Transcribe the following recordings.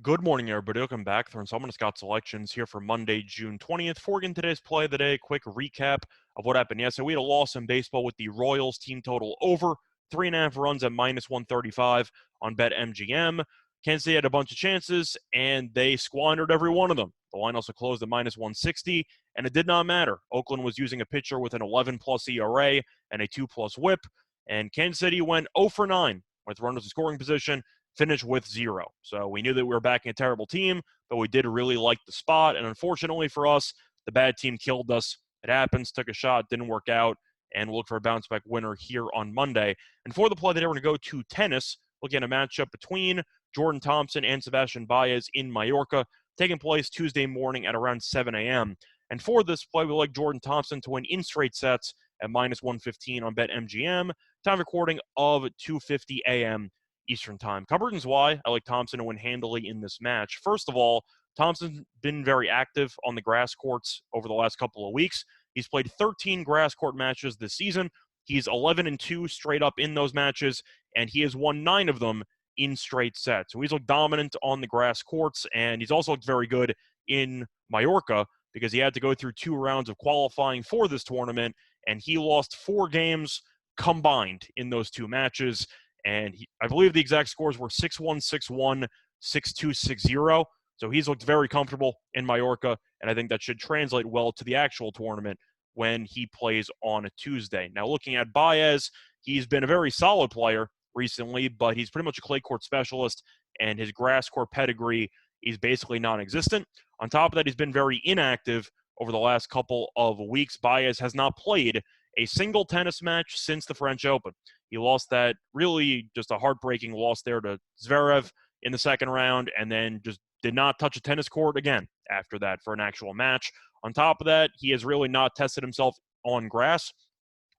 Good morning, everybody. Welcome back. Throwing some of Scott's selections here for Monday, June 20th. For again today's play of the day, quick recap of what happened yesterday. We had a loss in baseball with the Royals team total over 3.5 runs at -135 on BetMGM. Kansas City had a bunch of chances, and they squandered every one of them. The line also closed at -160, and it did not matter. Oakland was using a pitcher with an 11-plus ERA and a 2-plus whip, and Kansas City went 0 for 9 with runners in scoring position, finished with 0. So we knew that we were backing a terrible team, but we did really like the spot. And unfortunately for us, the bad team killed us. It happens. Took a shot, didn't work out, and we'll look for a bounce-back winner here on Monday. And for the play today, we're going to go to tennis, looking at a matchup between Jordan Thompson and Sebastián Báez in Mallorca, taking place Tuesday morning at around 7 a.m. And for this play, we like Jordan Thompson to win in straight sets at -115 on BetMGM. Time recording of 2:50 a.m. Eastern time. Couple reasons why I like Thompson to win handily in this match. First of all, Thompson's been very active on the grass courts over the last couple of weeks. He's played 13 grass court matches this season. He's 11-2 straight up in those matches, and he has won 9 of them in straight sets. So he's looked dominant on the grass courts, and he's also looked very good in Mallorca because he had to go through 2 rounds of qualifying for this tournament, and he lost 4 games combined in those 2 matches. And I believe the exact scores were 6-1, 6-1, 6-2, 6-0. So he's looked very comfortable in Mallorca, and I think that should translate well to the actual tournament when he plays on a Tuesday. Now, looking at Báez, he's been a very solid player recently, but he's pretty much a clay court specialist, and his grass court pedigree is basically non-existent. On top of that, he's been very inactive over the last couple of weeks. Báez has not played a single tennis match since the French Open. He lost that really just a heartbreaking loss there to Zverev in the second round, and then just did not touch a tennis court again after that for an actual match. On top of that, he has really not tested himself on grass.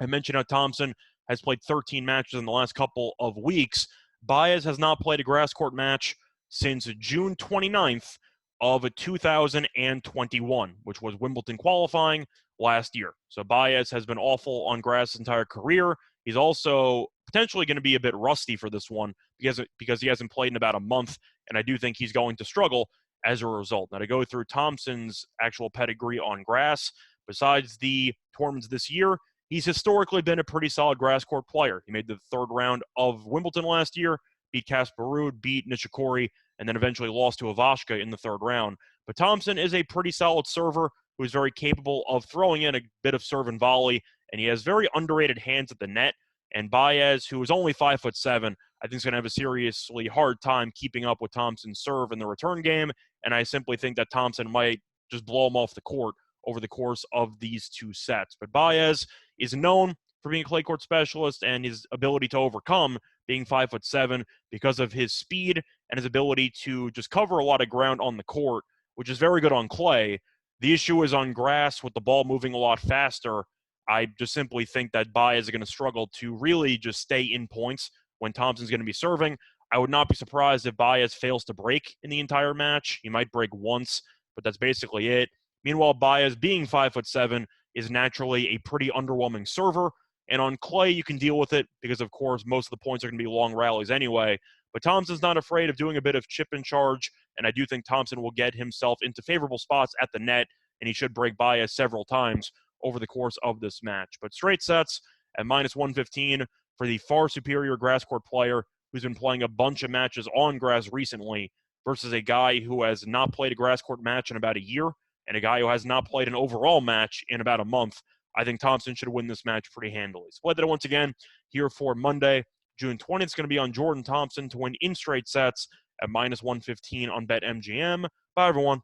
I mentioned how Thompson has played 13 matches in the last couple of weeks. Báez has not played a grass court match since June 29th of 2021, which was Wimbledon qualifying last year. So Báez has been awful on grass his entire career. He's also potentially going to be a bit rusty for this one because he hasn't played in about a month, and I do think he's going to struggle as a result. Now, to go through Thompson's actual pedigree on grass, besides the tournaments this year, he's historically been a pretty solid grass court player. He made the 3rd round of Wimbledon last year, beat Casper Ruud, beat Nishikori, and then eventually lost to Ivashka in the 3rd round. But Thompson is a pretty solid server who is very capable of throwing in a bit of serve and volley, and he has very underrated hands at the net. And Báez, who is only 5'7", I think is going to have a seriously hard time keeping up with Thompson's serve in the return game, and I simply think that Thompson might just blow him off the court over the course of these 2 sets. But Báez is known for being a clay court specialist and his ability to overcome being 5'7" because of his speed and his ability to just cover a lot of ground on the court, which is very good on clay. The issue is on grass with the ball moving a lot faster. I just simply think that Báez is going to struggle to really just stay in points when Thompson's going to be serving. I would not be surprised if Báez fails to break in the entire match. He might break once, but that's basically it. Meanwhile, Báez, being 5'7", is naturally a pretty underwhelming server. And on clay, you can deal with it because, of course, most of the points are going to be long rallies anyway. But Thompson's not afraid of doing a bit of chip and charge, and I do think Thompson will get himself into favorable spots at the net, and he should break Báez several times over the course of this match. But straight sets at -115 for the far superior grass court player who's been playing a bunch of matches on grass recently versus a guy who has not played a grass court match in about a year and a guy who has not played an overall match in about a month. I think Thompson should win this match pretty handily. So, that once again here for Monday, June 20th. It's going to be on Jordan Thompson to win in straight sets at -115 on BetMGM. Bye, everyone.